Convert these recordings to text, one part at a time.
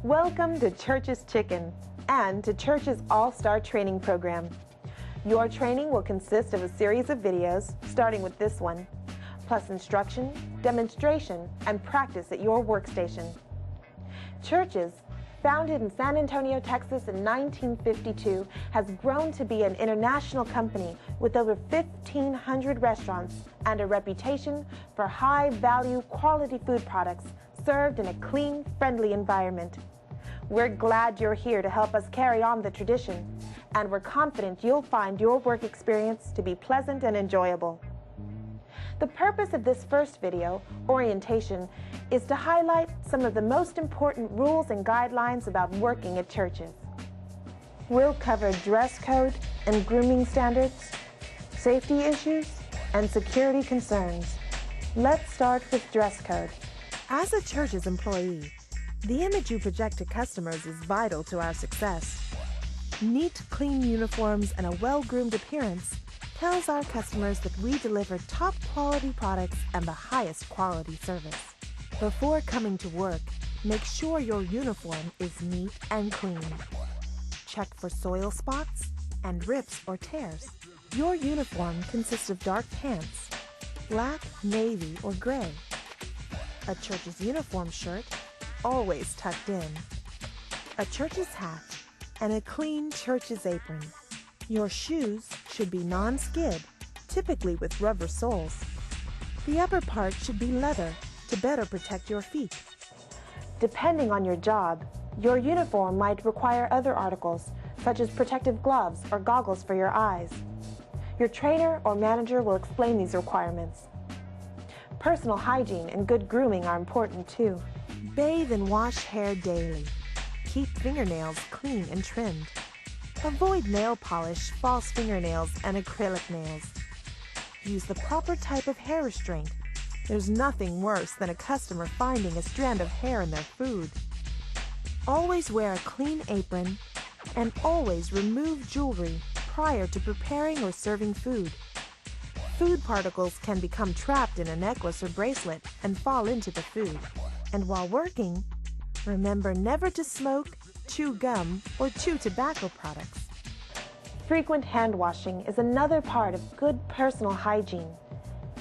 Welcome to Church's Chicken and to Church's All-Star Training Program. Your training will consist of a series of videos, starting with this one, plus instruction, demonstration, and practice at your workstation. Church's, founded in San Antonio, Texas in 1952, has grown to be an international company with over 1,500 restaurants and a reputation for high-value, quality food products served in a clean, friendly environment. We're glad you're here to help us carry on the tradition, and we're confident you'll find your work experience to be pleasant and enjoyable. The purpose of this first video, Orientation, is to highlight some of the most important rules and guidelines about working at churches. We'll cover dress code and grooming standards, safety issues, and security concerns. Let's start with dress code. As a church's employee, the image you project to customers is vital to our success. Neat, clean uniforms and a well-groomed appearance tells our customers that we deliver top-quality products and the highest quality service. Before coming to work, make sure your uniform is neat and clean. Check for soil spots and rips or tears. Your uniform consists of dark pants, black, navy, or gray. A church's uniform shirt, always tucked in. A church's hat, and a clean church's apron. Your shoes should be non-skid, typically with rubber soles. The upper part should be leather to better protect your feet. Depending on your job, your uniform might require other articles, such as protective gloves or goggles for your eyes. Your trainer or manager will explain these requirements. Personal hygiene and good grooming are important too. Bathe and wash hair daily. Keep fingernails clean and trimmed. Avoid nail polish, false fingernails, and acrylic nails. Use the proper type of hair restraint. There's nothing worse than a customer finding a strand of hair in their food. Always wear a clean apron, and always remove jewelry prior to preparing or serving food. Food particles can become trapped in a necklace or bracelet and fall into the food. And while working, remember never to smoke, chew gum, or chew tobacco products. Frequent hand washing is another part of good personal hygiene.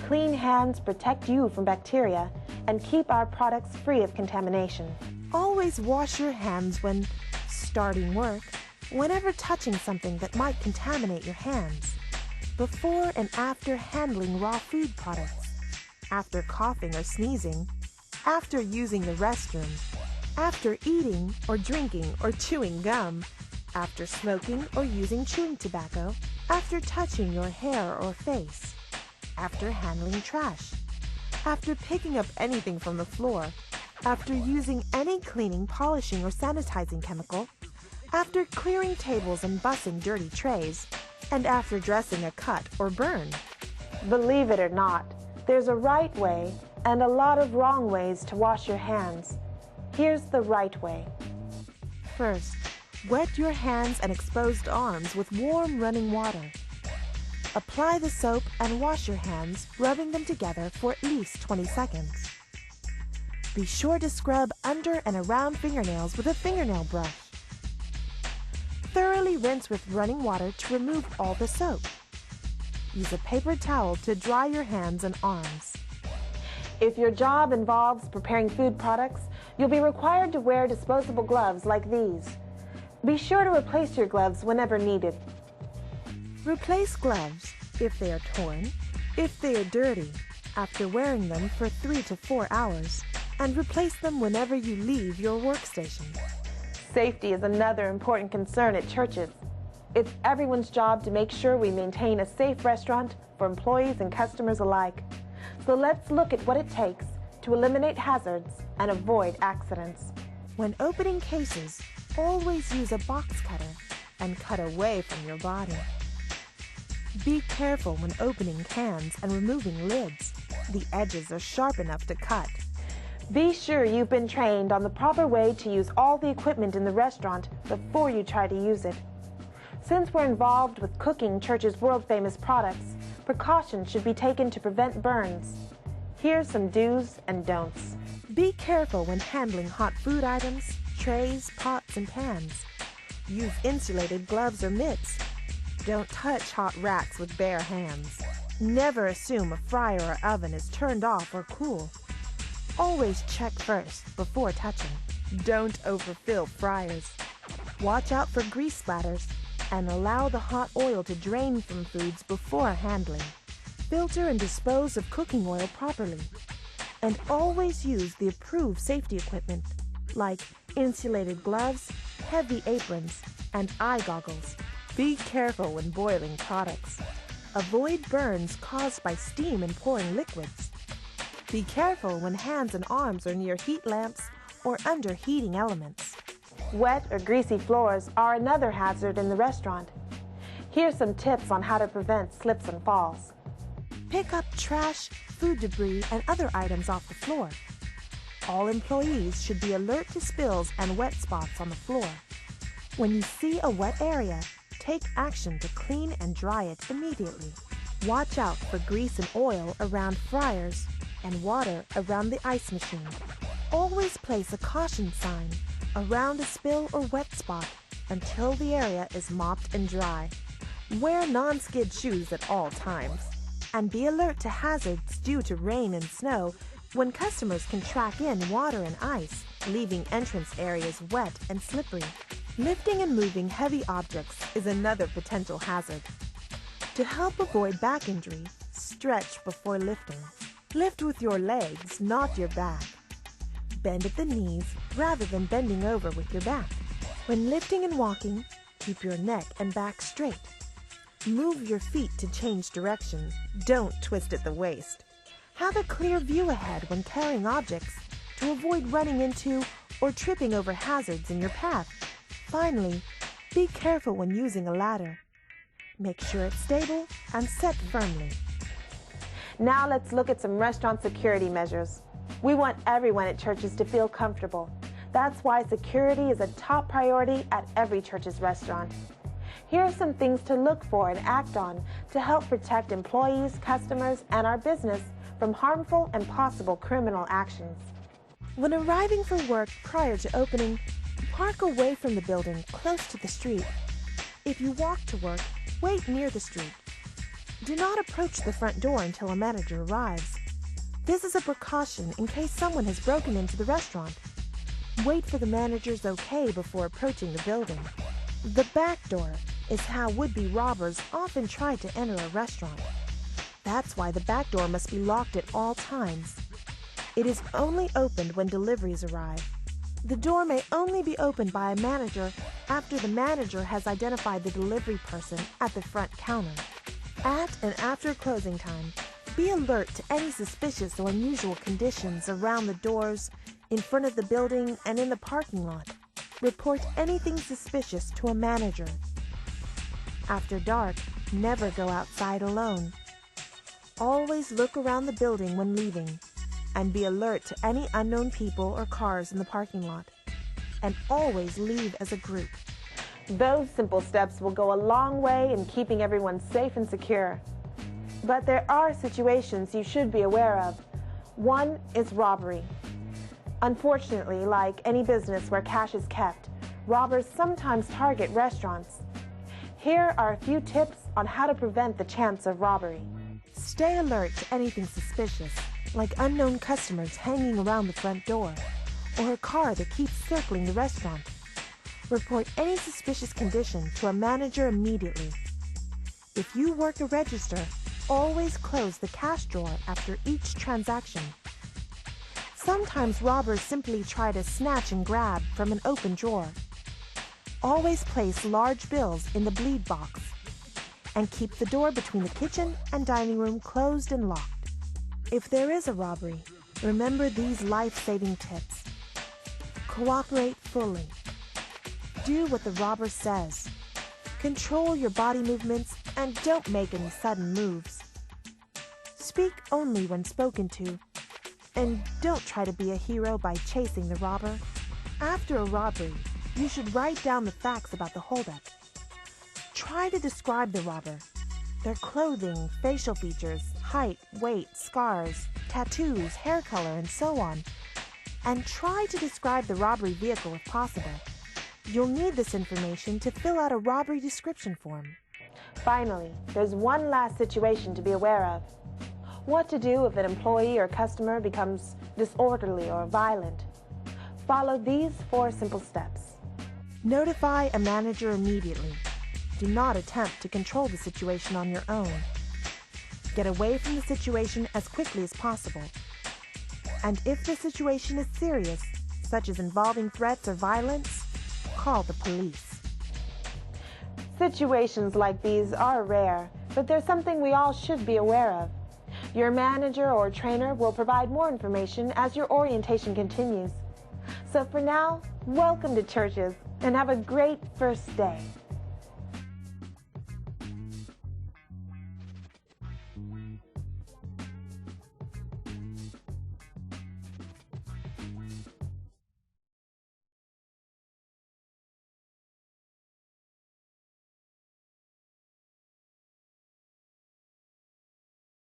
Clean hands protect you from bacteria and keep our products free of contamination. Always wash your hands when starting work, whenever touching something that might contaminate your hands, before and after handling raw food products, after coughing or sneezing, after using the restroom, after eating or drinking or chewing gum, after smoking or using chewing tobacco, after touching your hair or face, after handling trash, after picking up anything from the floor, after using any cleaning, polishing, or sanitizing chemical, after clearing tables and bussing dirty trays, and after dressing a cut or burn. Believe it or not, there's a right way and a lot of wrong ways to wash your hands. Here's the right way. First, wet your hands and exposed arms with warm running water. Apply the soap and wash your hands, rubbing them together for at least 20 seconds. Be sure to scrub under and around fingernails with a fingernail brush. Thoroughly rinse with running water to remove all the soap. Use a paper towel to dry your hands and arms. If your job involves preparing food products, you'll be required to wear disposable gloves like these. Be sure to replace your gloves whenever needed. Replace gloves if they are torn, if they are dirty, after wearing them for 3 to 4 hours, and replace them whenever you leave your workstation. Safety is another important concern at churches. It's everyone's job to make sure we maintain a safe restaurant for employees and customers alike. So let's look at what it takes to eliminate hazards and avoid accidents. When opening cases, always use a box cutter and cut away from your body. Be careful when opening cans and removing lids. The edges are sharp enough to cut. Be sure you've been trained on the proper way to use all the equipment in the restaurant before you try to use it. Since we're involved with cooking church's world-famous products, precautions should be taken to prevent burns. Here's some do's and don'ts. Be careful when handling hot food items, trays, pots, and pans. Use insulated gloves or mitts. Don't touch hot racks with bare hands. Never assume a fryer or oven is turned off or cool. Always check first before touching. Don't overfill fryers. Watch out for grease splatters and allow the hot oil to drain from foods before handling. Filter and dispose of cooking oil properly. And always use the approved safety equipment like insulated gloves, heavy aprons, and eye goggles. Be careful when boiling products. Avoid burns caused by steam and pouring liquids. Be careful when hands and arms are near heat lamps or under heating elements. Wet or greasy floors are another hazard in the restaurant. Here's some tips on how to prevent slips and falls. Pick up trash, food debris, and other items off the floor. All employees should be alert to spills and wet spots on the floor. When you see a wet area, take action to clean and dry it immediately. Watch out for grease and oil around fryers and water around the ice machine. Always place a caution sign around a spill or wet spot until the area is mopped and dry. Wear non-skid shoes at all times. And be alert to hazards due to rain and snow when customers can track in water and ice, leaving entrance areas wet and slippery. Lifting and moving heavy objects is another potential hazard. To help avoid back injury, stretch before lifting. Lift with your legs, not your back. Bend at the knees rather than bending over with your back. When lifting and walking, keep your neck and back straight. Move your feet to change direction. Don't twist at the waist. Have a clear view ahead when carrying objects to avoid running into or tripping over hazards in your path. Finally, be careful when using a ladder. Make sure it's stable and set firmly. Now let's look at some restaurant security measures. We want everyone at churches to feel comfortable. That's why security is a top priority at every church's restaurant. Here are some things to look for and act on to help protect employees, customers, and our business from harmful and possible criminal actions. When arriving for work prior to opening, park away from the building close to the street. If you walk to work, wait near the street. Do not approach the front door until a manager arrives. This is a precaution in case someone has broken into the restaurant. Wait for the manager's okay before approaching the building. The back door is how would-be robbers often try to enter a restaurant. That's why the back door must be locked at all times. It is only opened when deliveries arrive. The door may only be opened by a manager after the manager has identified the delivery person at the front counter. At and after closing time, be alert to any suspicious or unusual conditions around the doors, in front of the building, and in the parking lot. Report anything suspicious to a manager. After dark, never go outside alone. Always look around the building when leaving, and be alert to any unknown people or cars in the parking lot. And always leave as a group. Those simple steps will go a long way in keeping everyone safe and secure. But there are situations you should be aware of. One is robbery. Unfortunately, like any business where cash is kept, robbers sometimes target restaurants. Here are a few tips on how to prevent the chance of robbery. Stay alert to anything suspicious, like unknown customers hanging around the front door, or a car that keeps circling the restaurant. Report any suspicious condition to a manager immediately. If you work a register, always close the cash drawer after each transaction. Sometimes robbers simply try to snatch and grab from an open drawer. Always place large bills in the bleed box, and keep the door between the kitchen and dining room closed and locked. If there is a robbery, remember these life-saving tips. Cooperate fully. Do what the robber says. Control your body movements and don't make any sudden moves. Speak only when spoken to, and don't try to be a hero by chasing the robber. After a robbery, you should write down the facts about the holdup. Try to describe the robber, their clothing, facial features, height, weight, scars, tattoos, hair color, and so on, and try to describe the robbery vehicle if possible. You'll need this information to fill out a robbery description form. Finally, there's one last situation to be aware of. What to do if an employee or customer becomes disorderly or violent. Follow these 4 simple steps. Notify a manager immediately. Do not attempt to control the situation on your own. Get away from the situation as quickly as possible. And if the situation is serious, such as involving threats or violence, call the police. Situations like these are rare, but they're something we all should be aware of. Your manager or trainer will provide more information as your orientation continues. So for now, welcome to Churches and have a great first day.